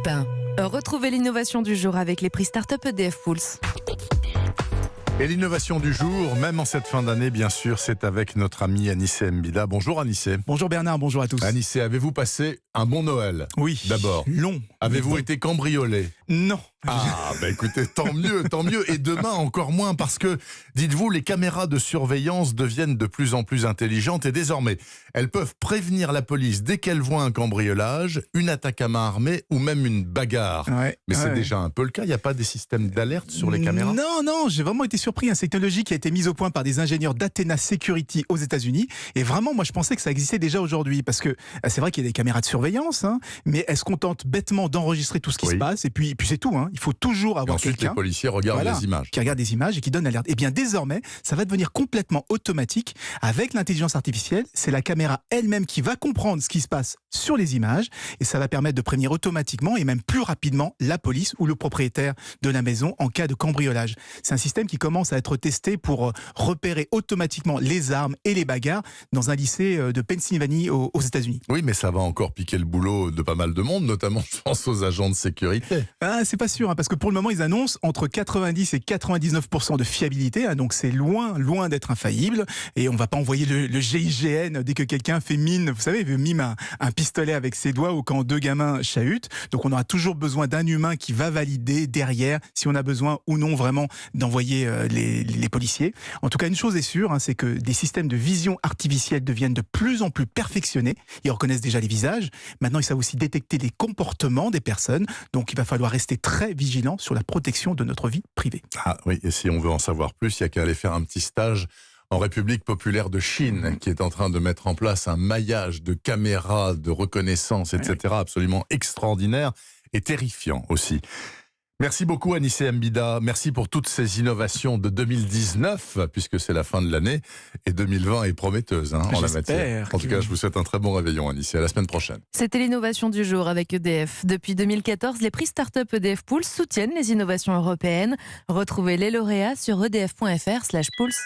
Europe 1. Retrouvez l'innovation du jour avec les prix Startup EDF Pulse. Et l'innovation du jour, même en cette fin d'année, bien sûr, c'est avec notre ami Anissé Mbida. Bonjour Anissé. Bonjour Bernard, bonjour à tous. Anissé, avez-vous passé un bon Noël? Oui. D'abord. Long. Avez-vous été cambriolé? Non. Ah, écoutez, tant mieux, tant mieux. Et demain, encore moins, parce que, dites-vous, les caméras de surveillance deviennent de plus en plus intelligentes et désormais, elles peuvent prévenir la police dès qu'elles voient un cambriolage, une attaque à main armée ou même une bagarre. Ouais, Mais c'est déjà un peu le cas, il n'y a pas des systèmes d'alerte sur les caméras? Non, j'ai vraiment été surpris. C'est une technologie qui a été mise au point par des ingénieurs d'Athena Security aux États-Unis. Et vraiment, moi, je pensais que ça existait déjà aujourd'hui. Parce que c'est vrai qu'il y a des caméras de surveillance, mais elles se contentent bêtement d'enregistrer tout ce qui se passe. Et puis c'est tout. Il faut toujours avoir ensuite, quelqu'un. les policiers regardent les images. Qui regarde des images et qui donne l'alerte. Et bien désormais, ça va devenir complètement automatique avec l'intelligence artificielle. C'est la caméra elle-même qui va comprendre ce qui se passe sur les images et ça va permettre de prévenir automatiquement et même plus rapidement la police ou le propriétaire de la maison en cas de cambriolage. C'est un système qui commence à être testé pour repérer automatiquement les armes et les bagarres dans un lycée de Pennsylvanie aux États-Unis. Oui, mais ça va encore piquer le boulot de pas mal de monde, notamment je pense aux agents de sécurité. Ah, c'est pas sûr, parce que pour le moment, ils annoncent entre 90 et 99% de fiabilité, donc c'est loin d'être infaillible. Et on va pas envoyer le GIGN dès que quelqu'un fait mine, vous savez, mime un pistolet avec ses doigts ou quand deux gamins chahutent. Donc on aura toujours besoin d'un humain qui va valider derrière si on a besoin ou non vraiment d'envoyer les policiers. En tout cas, une chose est sûre, c'est que des systèmes de vision artificielle deviennent de plus en plus perfectionnés. Ils reconnaissent déjà les visages. Maintenant, ils savent aussi détecter les comportements des personnes. Donc il va falloir rester très vigilant sur la protection de notre vie privée. Ah oui, et si on veut en savoir plus, il y a qu'à aller faire un petit stage en République populaire de Chine, qui est en train de mettre en place un maillage de caméras, de reconnaissance, etc. absolument extraordinaire et terrifiant aussi. Merci beaucoup Anissé Mbida, merci pour toutes ces innovations de 2019, puisque c'est la fin de l'année, et 2020 est prometteuse en la matière. En tout cas, je vous souhaite un très bon réveillon Anissé, à la semaine prochaine. C'était l'innovation du jour avec EDF. Depuis 2014, les prix Startup EDF Pulse soutiennent les innovations européennes. Retrouvez les lauréats sur edf.fr/pulse.